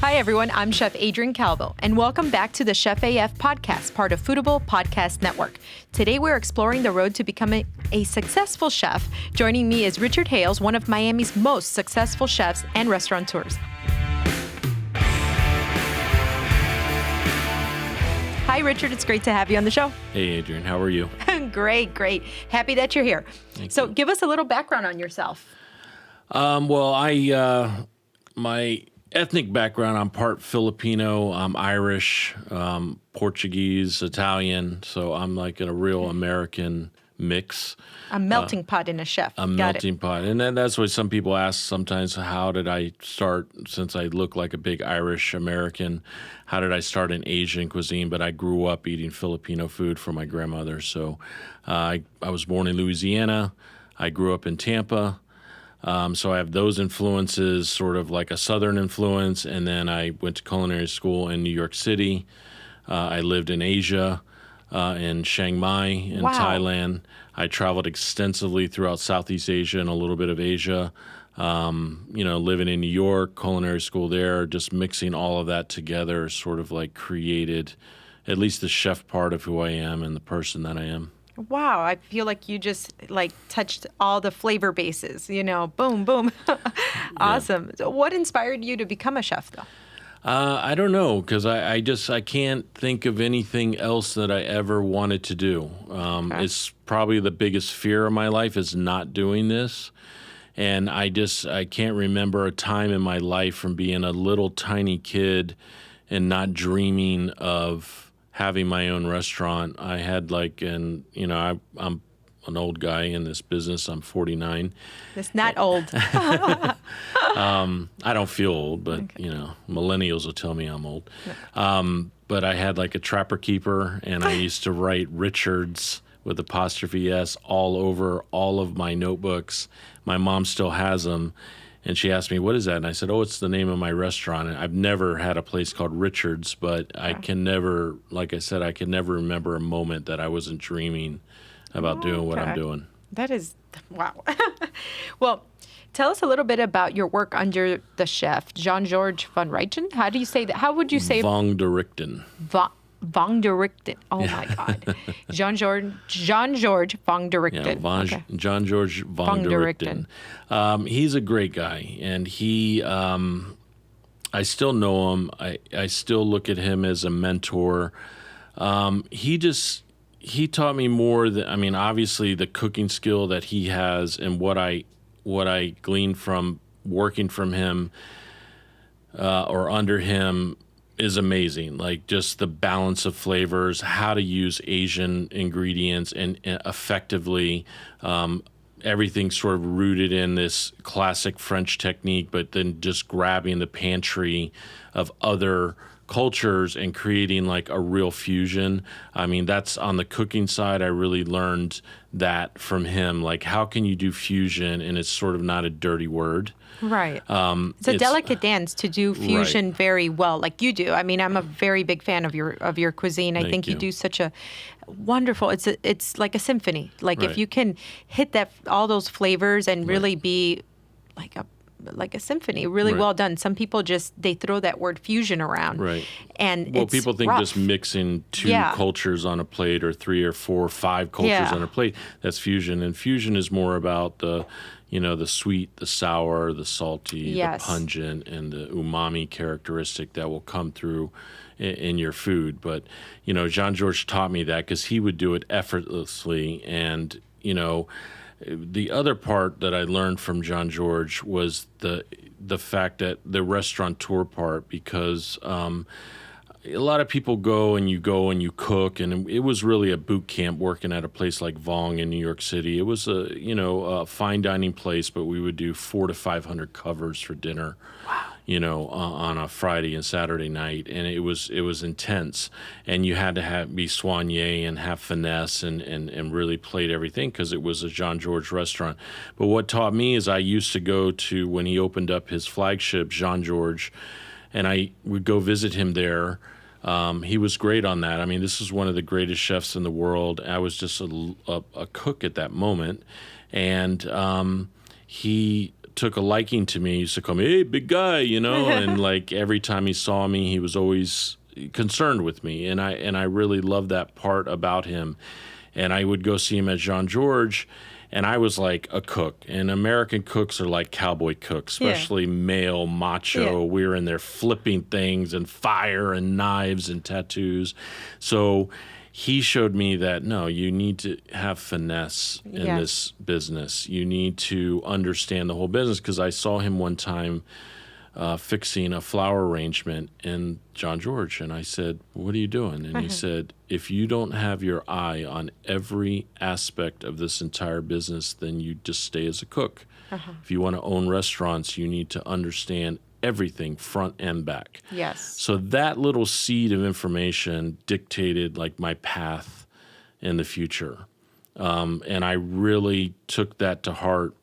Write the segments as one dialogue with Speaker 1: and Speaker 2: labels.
Speaker 1: Hi, everyone. I'm Chef Adrianne Calvo, and welcome back to the Chef AF podcast, part of Foodable Podcast Network. Today, we're exploring the road to becoming a successful chef. Joining me is Richard Hales, one of Miami's most successful chefs and restaurateurs. Hi, Richard. It's great to have you on the show.
Speaker 2: Hey, Adrianne. How are you?
Speaker 1: Great. Happy that you're here.
Speaker 2: Thank
Speaker 1: so
Speaker 2: you.
Speaker 1: Give us a little background on yourself.
Speaker 2: My ethnic background, I'm part Filipino, I'm Irish, Portuguese, Italian, so I'm like in a real American mix.
Speaker 1: A melting pot in a chef.
Speaker 2: A melting pot. And that's what some people ask sometimes, how did I start, since I look like a big Irish American, how did I start in Asian cuisine? But I grew up eating Filipino food from my grandmother. So I was born in Louisiana. I grew up in Tampa. So I have those influences, sort of like a Southern influence. And then I went to culinary school in New York City. I lived in Asia, in Chiang Mai, in Thailand. I traveled extensively throughout Southeast Asia and a little bit of Asia. Living in New York, culinary school there, just mixing all of that together sort of like created at least the chef part of who I am and the person that I am.
Speaker 1: Wow, I feel like you just touched all the flavor bases, boom. Awesome. So what inspired you to become a chef, though?
Speaker 2: I don't know, because I can't think of anything else that I ever wanted to do.
Speaker 1: Okay.
Speaker 2: It's probably the biggest fear of my life is not doing this. And I can't remember a time in my life from being a little tiny kid and not dreaming of having my own restaurant. I had I'm an old guy in this business. I'm 49.
Speaker 1: That's not old.
Speaker 2: I don't feel old, but okay. Millennials will tell me I'm old.
Speaker 1: No.
Speaker 2: But I had like a trapper keeper, and I used to write Richards with apostrophe S all over all of my notebooks. My mom still has them. And she asked me, what is that? And I said, it's the name of my restaurant. And I've never had a place called Richard's, but I can never, like I said, I can never remember a moment that I wasn't dreaming about doing what I'm doing.
Speaker 1: That is, wow. Well, tell us a little bit about your work under the chef, Jean-Georges van Richten. How do you say that? How would you say?
Speaker 2: Van der Richten.
Speaker 1: Van der Richten. Oh, my God. Jean-Georges van der Richten.
Speaker 2: Yeah, Jean-Georges van der Richten. He's a great guy, and I still know him. I still look at him as a mentor. He taught me more than, obviously the cooking skill that he has and what I gleaned from working from him or under him is amazing. Like just the balance of flavors, how to use Asian ingredients and effectively, everything sort of rooted in this classic French technique, but then just grabbing the pantry of other cultures and creating like a real fusion. That's on the cooking side. I really learned that from him. Like, how can you do fusion and it's sort of not a dirty word?
Speaker 1: Right. It's a delicate dance to do fusion very well, like you do. I'm a very big fan of your cuisine. I think you do such a wonderful. It's like a symphony. Like if you can hit all those flavors and really be like a symphony, really well done. Some people they throw that word fusion around.
Speaker 2: Right.
Speaker 1: And
Speaker 2: people think
Speaker 1: rough.
Speaker 2: just mixing two cultures on a plate or 3 or 4 or 5 cultures on a plate, that's fusion. And fusion is more about the sweet, the sour, the salty, the pungent, and the umami characteristic that will come through in your food. But, Jean-Georges taught me that because he would do it effortlessly. And, the other part that I learned from Jean-Georges was the fact that the restaurateur part, because a lot of people go and you cook, and it was really a boot camp working at a place like Vong in New York City. It was a fine dining place, but we would do 400 to 500 covers for dinner. Wow. On a Friday and Saturday night, and it was intense, and you had to be soigné and have finesse and really played everything because it was a Jean-Georges restaurant. But what taught me is I used to go to, when he opened up his flagship, Jean-Georges, and I would go visit him there. He was great on that. This is one of the greatest chefs in the world. I was just a cook at that moment, and he took a liking to me. He used to call me, "Hey, big guy," and like every time he saw me, he was always concerned with me, and I really loved that part about him. And I would go see him at Jean-Georges, and I was like a cook. And American cooks are like cowboy cooks, especially male, macho. We were in there flipping things and fire and knives and tattoos. So he showed me that, no, you need to have finesse in this business. You need to understand the whole business, because I saw him one time fixing a flower arrangement in Jean-Georges. And I said, "What are you doing?" And he said, "If you don't have your eye on every aspect of this entire business, then you just stay as a cook. If you want to own restaurants, you need to understand everything front and back."
Speaker 1: Yes.
Speaker 2: So that little seed of information dictated like my path in the future. And I really took that to heart.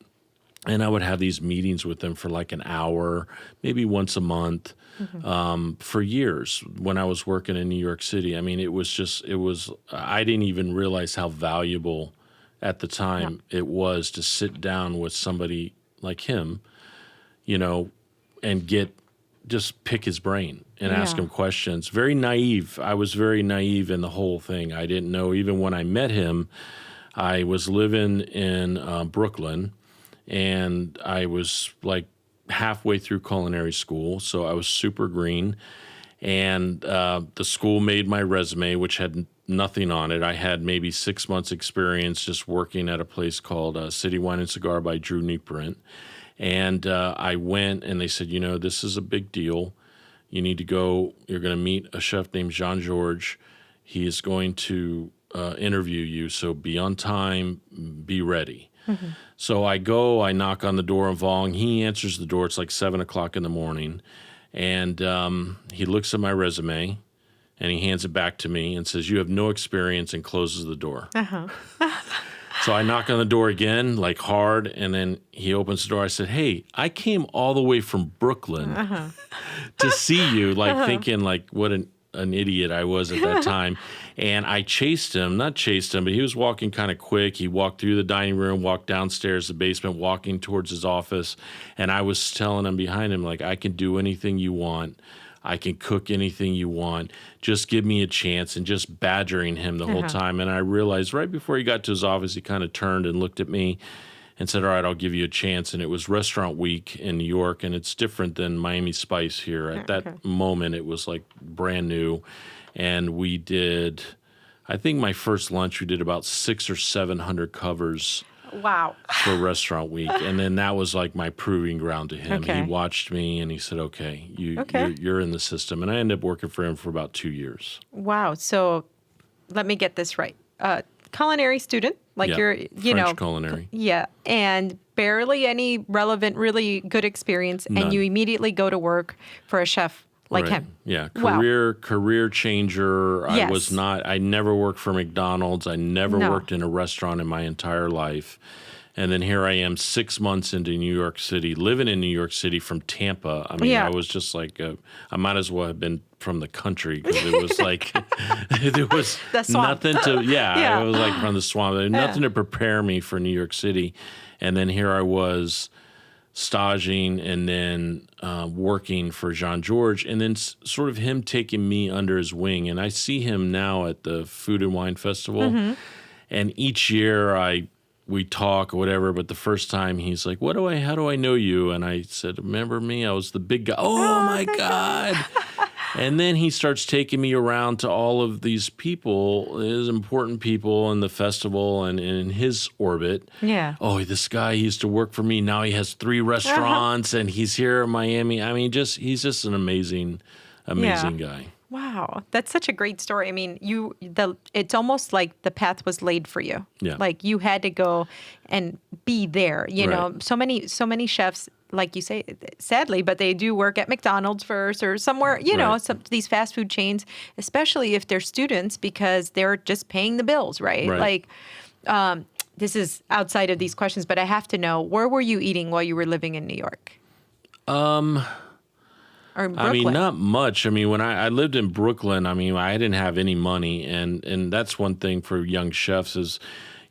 Speaker 2: And I would have these meetings with them for like an hour, maybe once a month, for years when I was working in New York City. I mean, I didn't even realize how valuable at the time it was to sit down with somebody like him, and just pick his brain and ask him questions. Very naive. I was very naive in the whole thing. I didn't know, even when I met him, I was living in Brooklyn. And I was like halfway through culinary school, so I was super green. And the school made my resume, which had nothing on it. I had maybe 6 months experience just working at a place called City Wine and Cigar by Drew Nieprint. And I went, and they said, this is a big deal. You need to go. You're going to meet a chef named Jean-Georges. He is going to interview you, so be on time, be ready. So I go, I knock on the door of Vong. He answers the door. It's like 7 o'clock in the morning. And he looks at my resume, and he hands it back to me and says, "You have no experience," and closes the door. So I knock on the door again, like hard, and then he opens the door. I said, "Hey, I came all the way from Brooklyn to see you," like thinking like what an idiot I was at that time. And I not chased him, but he was walking kind of quick. He walked through the dining room, walked downstairs, the basement, walking towards his office. And I was telling him behind him, like, "I can do anything you want. I can cook anything you want. Just give me a chance," and just badgering him the whole time. And I realized right before he got to his office, he kind of turned and looked at me and said, "All right, I'll give you a chance." And it was Restaurant Week in New York, and it's different than Miami Spice here. At that moment, it was like brand new. And we did, I think my first lunch, we did about 600 or 700 covers.
Speaker 1: Wow.
Speaker 2: For Restaurant Week. And then that was like my proving ground to him. He watched me and he said, "Okay, you're in the system." And I ended up working for him for about 2 years.
Speaker 1: Wow. So let me get this right. Culinary student, like you're,
Speaker 2: French culinary.
Speaker 1: Yeah. And barely any relevant, really good experience.
Speaker 2: None.
Speaker 1: And you immediately go to work for a chef like him.
Speaker 2: Yeah. Career changer.
Speaker 1: Yes.
Speaker 2: I never worked for McDonald's. I never worked in a restaurant in my entire life. And then here I am 6 months into New York City, living in New York City from Tampa. I mean, I was just like, I might as well have been from the country, because it was like, there was nothing to, it was like from the swamp. There was nothing to prepare me for New York City. And then here I was staging and then working for Jean-Georges, and then sort of him taking me under his wing. And I see him now at the Food and Wine Festival. And each year we talk or whatever, but the first time he's like, how do I know you? And I said, "Remember me? I was the big guy." Oh my God. And then he starts taking me around to all of these people, his important people in the festival and in his orbit.
Speaker 1: Yeah.
Speaker 2: "Oh, this guy used to work for me. Now he has 3 restaurants and he's here in Miami." I mean, he's just an amazing guy.
Speaker 1: Wow, that's such a great story. I mean, it's almost like the path was laid for you.
Speaker 2: Yeah.
Speaker 1: Like you had to go and be there. You know, so many chefs, like you say, sadly, but they do work at McDonald's first or somewhere, these fast food chains, especially if they're students, because they're just paying the bills, right? Like, this is outside of these questions, but I have to know, where were you eating while you were living in New York? Or Brooklyn?
Speaker 2: I mean, not much. I mean, when I lived in Brooklyn, I mean, I didn't have any money. And that's one thing for young chefs is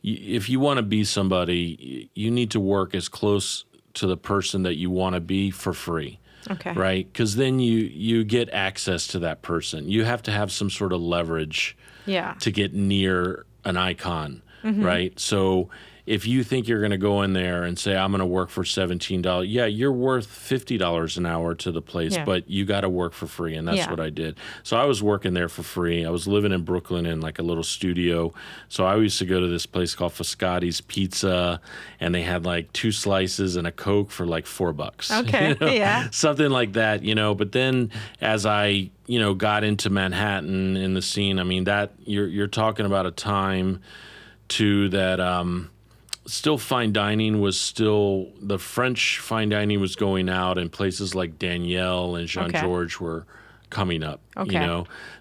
Speaker 2: if you want to be somebody, you need to work as close to the person that you want to be for free.
Speaker 1: Okay.
Speaker 2: Right? Because then you get access to that person. You have to have some sort of leverage to get near an icon, right? So if you think you're going to go in there and say, I'm going to work for $17, yeah, you're worth $50 an hour to the place, but you got to work for free. And that's what I did. So I was working there for free. I was living in Brooklyn in like a little studio. So I used to go to this place called Foscati's Pizza, and they had like 2 slices and a Coke for like $4.
Speaker 1: Okay. Yeah.
Speaker 2: Something like that, But then as I, got into Manhattan in the scene, I mean, that you're talking about a time too that, still fine dining was still, the French fine dining was going out, and places like Danielle and Jean-Georges were coming up,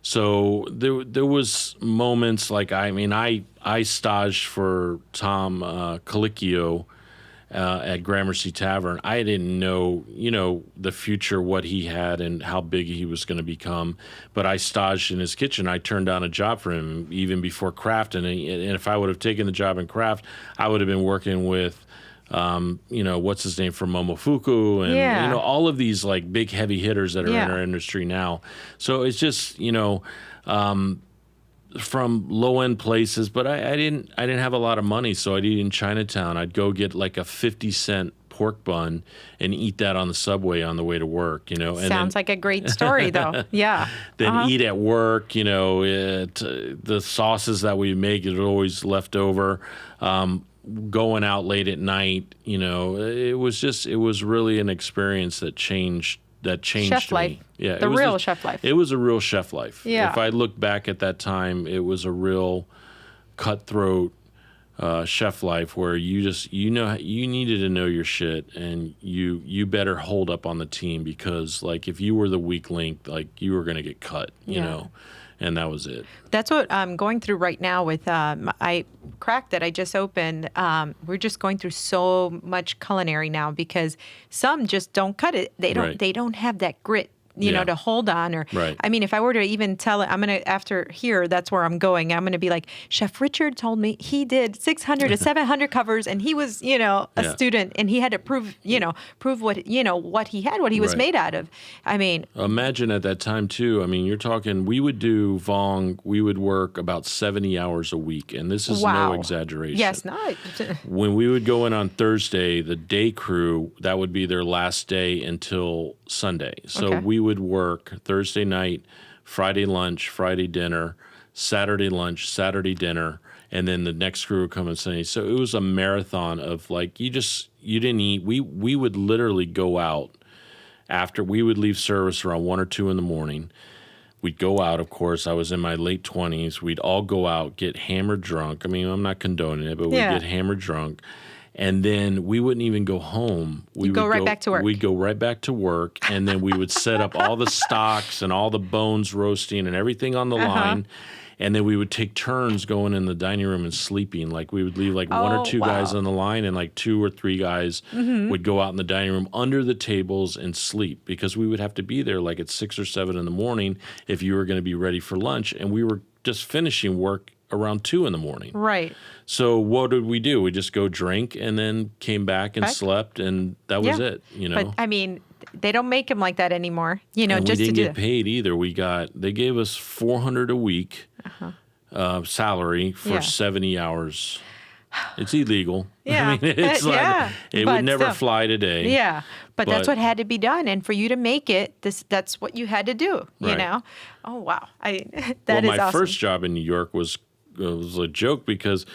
Speaker 2: So there was moments like, I staged for Tom Colicchio at Gramercy Tavern. I didn't know, the future, what he had and how big he was going to become. But I staged in his kitchen. I turned down a job for him even before Kraft. And if I would have taken the job in Kraft, I would have been working with, what's his name from Momofuku and, all of these like big heavy hitters that are in our industry now. So it's just, from low end places, but I didn't have a lot of money, so I'd eat in Chinatown. I'd go get like a 50-cent pork bun and eat that on the subway on the way to work. And
Speaker 1: sounds like a great story, though. Yeah.
Speaker 2: Then eat at work. The sauces that we make is always left over. Going out late at night. It was really an experience that changed
Speaker 1: chef
Speaker 2: me.
Speaker 1: Life.
Speaker 2: Yeah,
Speaker 1: the real chef life.
Speaker 2: It was a real chef life.
Speaker 1: Yeah.
Speaker 2: If I look back at that time, it was a real cutthroat chef life where you needed to know your shit, and you better hold up on the team, because like if you were the weak link, like you were going to get cut, you know. And that was it.
Speaker 1: That's what I'm going through right now with Crack that I just opened. We're just going through so much culinary now because some just don't cut it. They don't have that grit, to hold on. Or I mean, if I were to even tell it, I'm going to, after here, that's where I'm going. I'm going to be like, Chef Richard told me he did 600 to 700 covers, and he was, a student, and he had to prove what he had, what he was made out of. I mean,
Speaker 2: imagine at that time too. I mean, you're talking, we would do Vong, we would work about 70 hours a week, and this is no exaggeration.
Speaker 1: Yes, not.
Speaker 2: When we would go in on Thursday, the day crew, that would be their last day until Sunday. So we would work Thursday night, Friday lunch, Friday dinner, Saturday lunch, Saturday dinner, and then the next crew would come on Sunday. So it was a marathon of like, you didn't eat. We would literally go out after we would leave service around 1 or 2 in the morning. We'd go out, of course. I was in my late 20s. We'd all go out, get hammered drunk. I mean, I'm not condoning it, but we'd get hammered drunk. And then we wouldn't even go home.
Speaker 1: We'd go right back to work.
Speaker 2: We'd go right back to work, and then we would set up all the stocks and all the bones roasting and everything on the line. And then we would take turns going in the dining room and sleeping. Like we would leave like 1 or 2 guys on the line, and like 2 or 3 guys would go out in the dining room under the tables and sleep, because we would have to be there like at 6 or 7 in the morning if you were going to be ready for lunch. And we were just finishing work around 2 in the morning.
Speaker 1: Right.
Speaker 2: So what did we do? We just go drink and then came back and slept, and that was it,
Speaker 1: But I mean, they don't make them like that anymore,
Speaker 2: and
Speaker 1: just
Speaker 2: we didn't
Speaker 1: to
Speaker 2: get paid either. They gave us $400 a week salary for 70 hours. It's illegal.
Speaker 1: Yeah.
Speaker 2: I mean, it's like, it would never fly today.
Speaker 1: Yeah. But that's what had to be done. And for you to make it, that's what you had to do, you know? Oh, wow. That is awesome.
Speaker 2: My first job in New York was a joke, because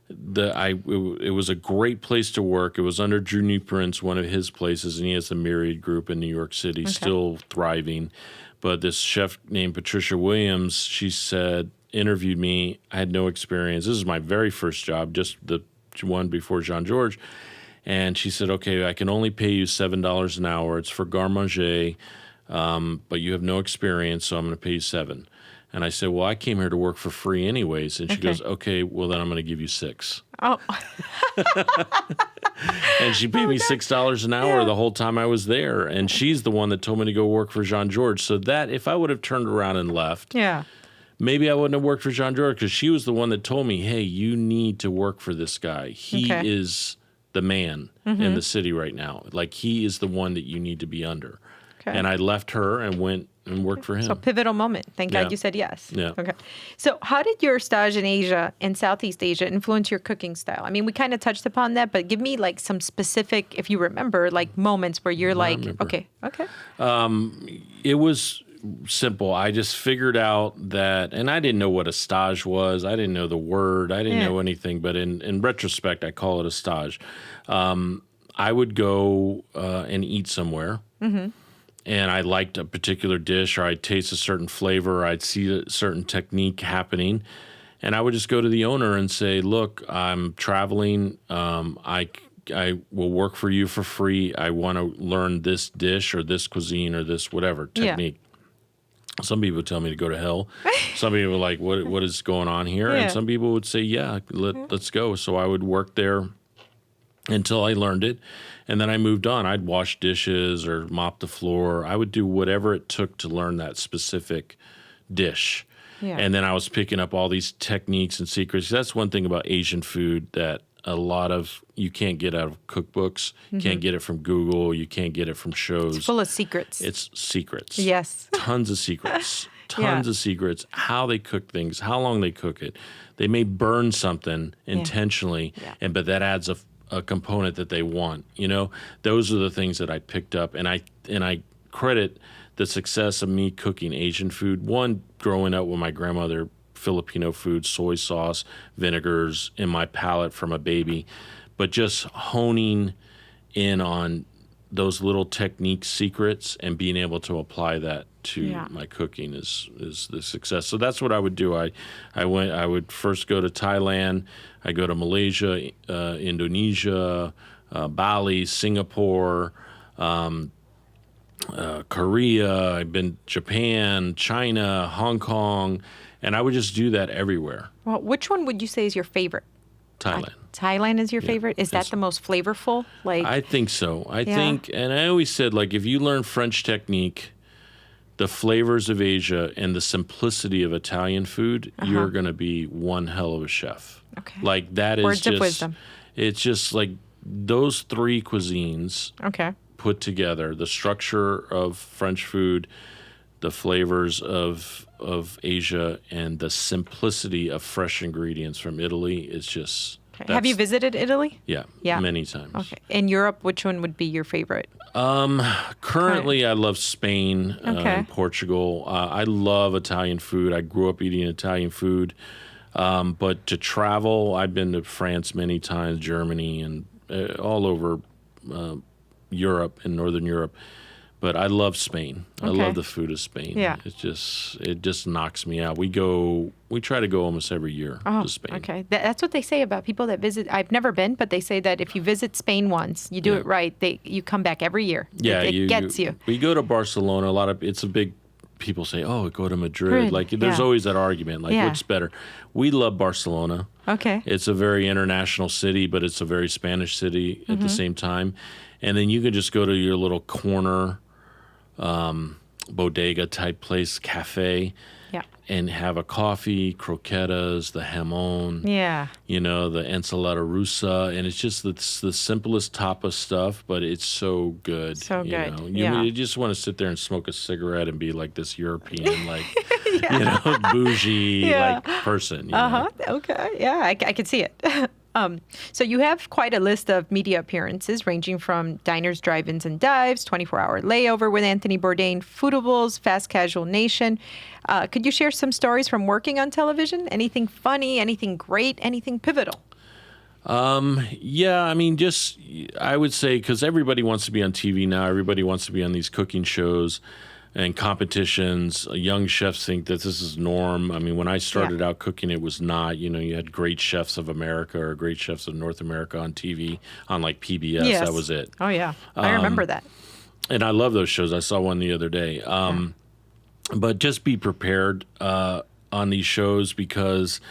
Speaker 2: it was a great place to work. It was under Drew Newprince, one of his places, and he has a Myriad Group in New York City, still thriving. But this chef named Patricia Williams, she said, interviewed me. I had no experience. This is my very first job, just the one before Jean-Georges. And she said, okay, I can only pay you $7 an hour. It's for garde manger, but you have no experience, so I'm going to pay you $7. And I said, well, I came here to work for free anyways. And she goes, okay, well, then I'm going to give you $6.
Speaker 1: Oh.
Speaker 2: And she paid me $6 an hour the whole time I was there. And she's the one that told me to go work for Jean-Georges. So that, if I would have turned around and left, maybe I wouldn't have worked for Jean-Georges, because she was the one that told me, hey, you need to work for this guy. He is the man in the city right now. Like, he is the one that you need to be under. Okay. And I left her and went and worked for him.
Speaker 1: So pivotal moment. Thank God you said yes.
Speaker 2: Yeah.
Speaker 1: Okay. So how did your stage in Asia and Southeast Asia influence your cooking style? I mean, we kind of touched upon that, but give me like some specific, if you remember, like moments where you're like, okay.
Speaker 2: It was simple. I just figured out that, and I didn't know what a stage was. I didn't know the word. I didn't know anything. But in retrospect, I call it a stage. I would go and eat somewhere. Mm-hmm. And I liked a particular dish, or I'd taste a certain flavor, or I'd see a certain technique happening. And I would just go to the owner and say, look, I'm traveling. I will work for you for free. I want to learn this dish or this cuisine or this whatever technique. Yeah. Some people tell me to go to hell. Some people are like, what is going on here? Yeah. And some people would say, let's go. So I would work there until I learned it. And then I moved on. I'd wash dishes or mop the floor. I would do whatever it took to learn that specific dish. Yeah. And then I was picking up all these techniques and secrets. That's one thing about Asian food that a lot of you can't get out of cookbooks. You can't get it from Google. You can't get it from shows.
Speaker 1: It's full of secrets.
Speaker 2: It's secrets.
Speaker 1: Yes.
Speaker 2: Tons of secrets. Tons of secrets. How they cook things, how long they cook it. They may burn something intentionally, but that adds a component that they want. Those are the things that I picked up, and I credit the success of me cooking Asian food. One, growing up with my grandmother, Filipino food, soy sauce, vinegars in my palate from a baby, but just honing in on those little technique secrets and being able to apply that to my cooking is the success. So that's what I would do. I would first go to Thailand. I go to Malaysia, Indonesia, Bali, Singapore, Korea. I've been Japan, China, Hong Kong, and I would just do that everywhere.
Speaker 1: Well, which one would you say is your favorite?
Speaker 2: Thailand.
Speaker 1: Thailand is your favorite? Is that the most flavorful?
Speaker 2: I think so. I think, and I always said, like, if you learn French technique, the flavors of Asia, and the simplicity of Italian food, you're going to be one hell of a chef. Okay. Like, that is
Speaker 1: Words of wisdom.
Speaker 2: It's just like those three cuisines put together, the structure of French food, the flavors of Asia, and the simplicity of fresh ingredients from Italy is just...
Speaker 1: Have you visited Italy?
Speaker 2: Yeah, many times.
Speaker 1: Okay. In Europe, which one would be your favorite?
Speaker 2: Currently, I love Spain and Portugal. I love Italian food. I grew up eating Italian food. But to travel, I've been to France many times, Germany, and all over Europe and Northern Europe. But I love Spain. I love the food of Spain. Yeah. It just knocks me out. We try to go almost every year to Spain.
Speaker 1: Okay. That's what they say about people that visit. I've never been, but they say that if you visit Spain once, you do it right, you come back every year.
Speaker 2: Yeah.
Speaker 1: It gets you.
Speaker 2: We go to Barcelona. It's a big, people say, oh, go to Madrid. Like, there's always that argument, like, which's better? We love Barcelona. Okay. It's a very international city, but it's a very Spanish city at the same time. And then you can just go to your little corner bodega type place, cafe, and have a coffee, croquetas, the jamon, the ensalada rusa, and it's just the simplest tapas stuff, but it's so good.
Speaker 1: So good.
Speaker 2: You just want to sit there and smoke a cigarette and be like this European, like, bougie, like, person.
Speaker 1: Okay. Yeah, I could see it. So you have quite a list of media appearances ranging from diners, drive-ins, and dives, 24-hour layover with Anthony Bourdain, Foodables, Fast Casual Nation. Could you share some stories from working on television? Anything funny, anything great, anything pivotal?
Speaker 2: I mean, just, I would say, because everybody wants to be on TV now, everybody wants to be on these cooking shows and competitions. Young chefs think that this is norm. I mean, when I started out cooking, it was not. You had Great Chefs of America or Great Chefs of North America on TV, on like PBS. Yes. That was it.
Speaker 1: Oh, yeah. I remember that.
Speaker 2: And I love those shows. I saw one the other day. But just be prepared on these shows, because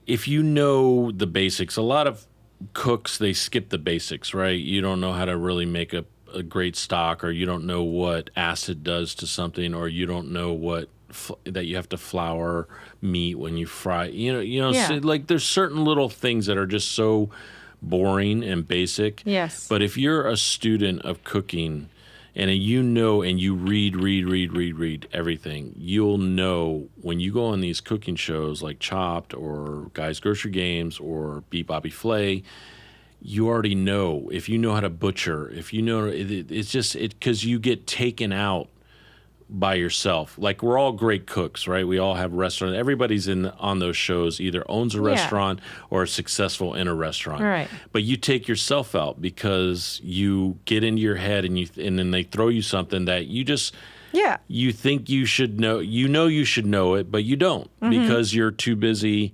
Speaker 2: if you know the basics, a lot of cooks, they skip the basics, right? You don't know how to really make a great stock, or you don't know what acid does to something, or you don't know that you have to flour meat when you fry. So, like, there's certain little things that are just so boring and basic.
Speaker 1: Yes.
Speaker 2: But if you're a student of cooking and you know and you read everything, you'll know when you go on these cooking shows like Chopped or Guys Grocery Games or Beat Bobby Flay, you already know. If you know how to butcher, if you know, it's just because you get taken out by yourself. Like, we're all great cooks, right? We all have restaurants. Everybody's on those shows either owns a restaurant or is successful in a restaurant.
Speaker 1: Right.
Speaker 2: But you take yourself out because you get into your head and then they throw you something that you just you think you should know. You should know it, but you don't because you're too busy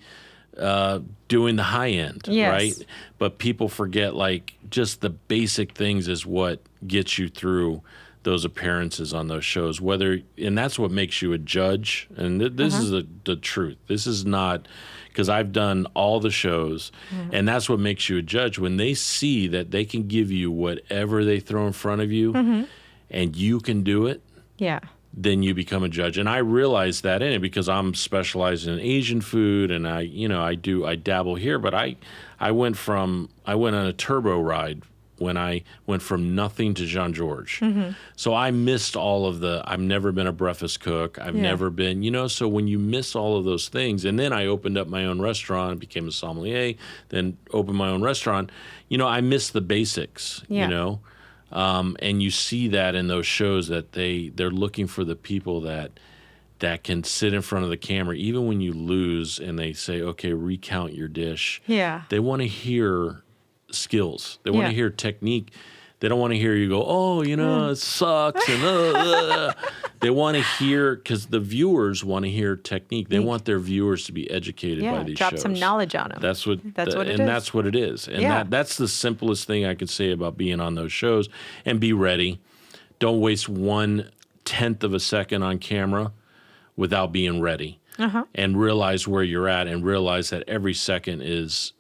Speaker 2: doing the high end, right? But people forget, like, just the basic things is what gets you through those appearances on those shows, and that's what makes you a judge. And this is the truth. This is not, because I've done all the shows, and that's what makes you a judge. When they see that they can give you whatever they throw in front of you, and you can do it, then you become a judge. And I realize that in it because I'm specialized in Asian food, and I dabble here. But I went on a turbo ride when I went from nothing to Jean-Georges. So I missed all of I've never been a breakfast cook. I've never been, so when you miss all of those things, and then I opened up my own restaurant, became a sommelier, then opened my own restaurant, I missed the basics, and you see that in those shows that they're looking for the people that can sit in front of the camera, even when you lose and they say, okay, recount your dish.
Speaker 1: Yeah.
Speaker 2: They want to hear skills. They want to hear technique. They don't want to hear you go, oh, it sucks. And they want to hear, because the viewers want to hear technique. They want their viewers to be educated by these shows.
Speaker 1: Drop some knowledge on them.
Speaker 2: That's what it is.
Speaker 1: And
Speaker 2: that's what it is. And that's the simplest thing I could say about being on those shows. And be ready. Don't waste 1/10 of a second on camera without being ready. And realize where you're at, and realize that every second is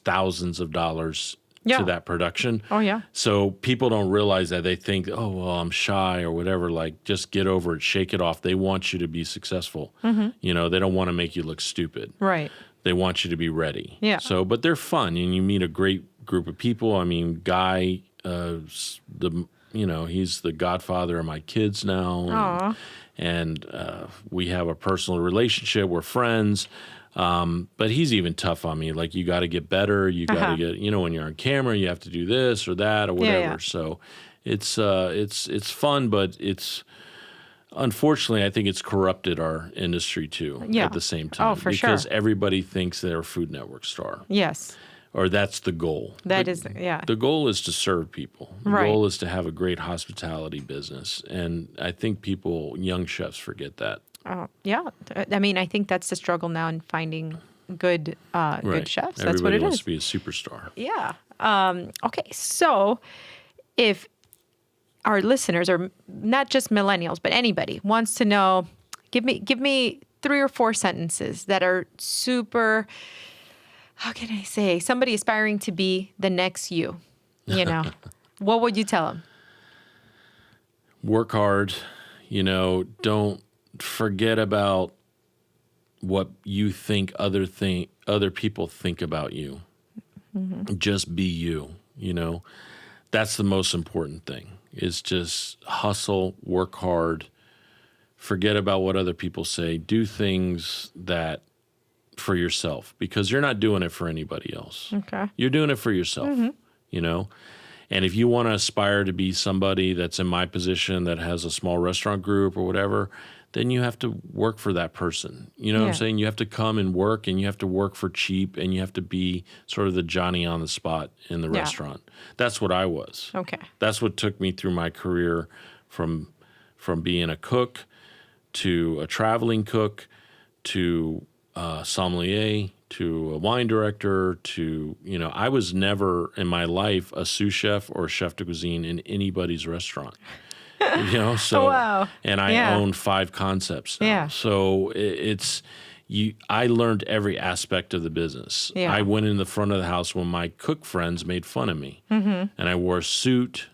Speaker 2: thousands of dollars to that production.
Speaker 1: Oh, yeah.
Speaker 2: So people don't realize that. They think, oh, well, I'm shy or whatever. Like, just get over it, shake it off. They want you to be successful. They don't want to make you look stupid.
Speaker 1: Right.
Speaker 2: They want you to be ready.
Speaker 1: Yeah.
Speaker 2: So, but they're fun, and you meet a great group of people. I mean, Guy, he's the godfather of my kids now. And we have a personal relationship. We're friends. But he's even tough on me. Like, you got to get better. You got to get, when you're on camera, you have to do this or that or whatever. So it's fun, but it's, unfortunately, I think it's corrupted our industry too at the same time.
Speaker 1: Oh, for sure.
Speaker 2: Because everybody thinks they're a Food Network star.
Speaker 1: Yes.
Speaker 2: Or that's the goal.
Speaker 1: The
Speaker 2: goal is to serve people. The goal is to have a great hospitality business. And I think young chefs forget that.
Speaker 1: Yeah. I mean, I think that's the struggle now in finding good chefs. That's
Speaker 2: Everybody
Speaker 1: what it
Speaker 2: wants
Speaker 1: is.
Speaker 2: to be a superstar.
Speaker 1: Yeah. Okay. So if our listeners, or not just millennials, but anybody wants to know, give me 3 or 4 sentences that are super, how can I say, somebody aspiring to be the next you, what would you tell them?
Speaker 2: Work hard, don't forget about what you think other people think about you. Just be you, That's the most important thing, is just hustle, work hard, forget about what other people say, do things that for yourself, because you're not doing it for anybody else.
Speaker 1: Okay.
Speaker 2: You're doing it for yourself, And if you want to aspire to be somebody that's in my position that has a small restaurant group or whatever, then you have to work for that person. You know what I'm saying? You have to come and work, and you have to work for cheap, and you have to be sort of the Johnny on the spot in the restaurant. That's what I was.
Speaker 1: Okay.
Speaker 2: That's what took me through my career from being a cook to a traveling cook to sommelier to a wine director to, I was never in my life a sous chef or chef de cuisine in anybody's restaurant. So,
Speaker 1: wow.
Speaker 2: And I own 5 concepts now.
Speaker 1: Yeah.
Speaker 2: So I learned every aspect of the business.
Speaker 1: Yeah.
Speaker 2: I went in the front of the house when my cook friends made fun of me. And I wore a suit,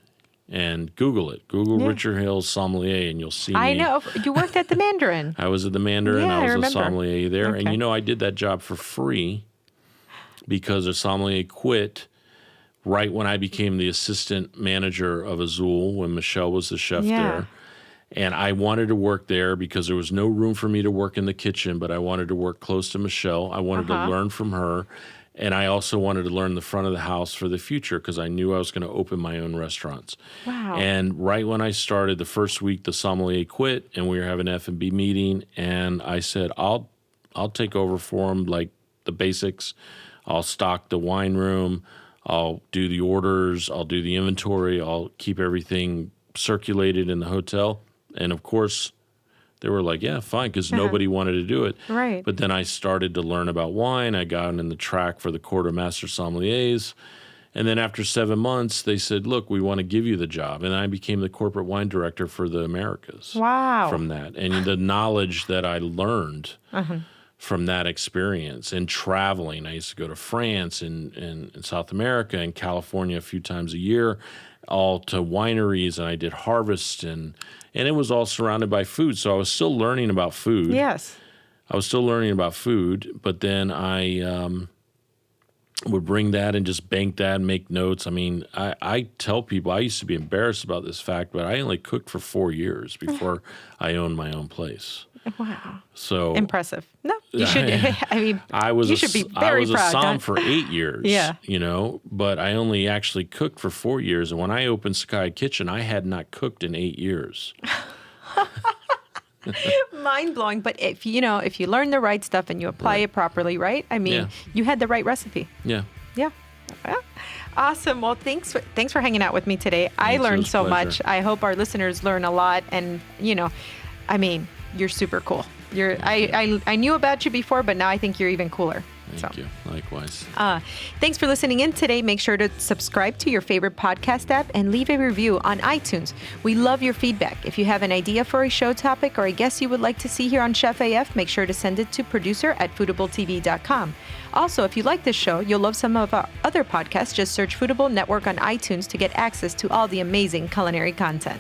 Speaker 2: and Google it. Google Richard Hales sommelier, and you'll see me.
Speaker 1: I know. You worked at the Mandarin.
Speaker 2: I was at the Mandarin.
Speaker 1: Yeah,
Speaker 2: I was
Speaker 1: I
Speaker 2: a
Speaker 1: remember.
Speaker 2: sommelier there.
Speaker 1: Okay.
Speaker 2: And, I did that job for free because a sommelier quit right when I became the assistant manager of Azul, when Michelle was the chef there. And I wanted to work there because there was no room for me to work in the kitchen, but I wanted to work close to Michelle. I wanted to learn from her. And I also wanted to learn the front of the house for the future because I knew I was going to open my own restaurants.
Speaker 1: Wow.
Speaker 2: And right when I started, the first week, the sommelier quit, and we were having an F&B meeting. And I said, I'll take over for him, like the basics. I'll stock the wine room. I'll do the orders. I'll do the inventory. I'll keep everything circulated in the hotel. And, of course, they were like, yeah, fine, because nobody wanted to do it.
Speaker 1: Right.
Speaker 2: But then I started to learn about wine. I got in the track for the Court of Master Sommeliers. And then after 7 months, they said, look, we want to give you the job. And I became the corporate wine director for the Americas.
Speaker 1: Wow.
Speaker 2: From that. And the knowledge that I learned from that experience and traveling. I used to go to France and South America and California a few times a year, all to wineries, and I did harvest, and it was all surrounded by food. So I was still learning about food.
Speaker 1: Yes.
Speaker 2: I was still learning about food, but then I would bring that and just bank that and make notes. I mean, I tell people, I used to be embarrassed about this fact, but I only cooked for 4 years before I owned my own place.
Speaker 1: Wow.
Speaker 2: So
Speaker 1: impressive. No, you should. I mean, you should be very proud.
Speaker 2: I was a somm for 8 years.
Speaker 1: Yeah.
Speaker 2: But I only actually cooked for 4 years. And when I opened Sakai Kitchen, I had not cooked in 8 years.
Speaker 1: Mind blowing. But if you learn the right stuff and you apply it properly, right? I mean, you had the right recipe.
Speaker 2: Yeah.
Speaker 1: Yeah. Awesome. Well, thanks for hanging out with me today. I learned so much. I hope our listeners learn a lot. And I mean, you're super cool. I knew about you before, but now I think you're even cooler.
Speaker 2: Thank you. Likewise.
Speaker 1: Thanks for listening in today. Make sure to subscribe to your favorite podcast app and leave a review on iTunes. We love your feedback. If you have an idea for a show topic or a guest you would like to see here on Chef AF, make sure to send it to producer@foodabletv.com. Also, if you like this show, you'll love some of our other podcasts. Just search Foodable Network on iTunes to get access to all the amazing culinary content.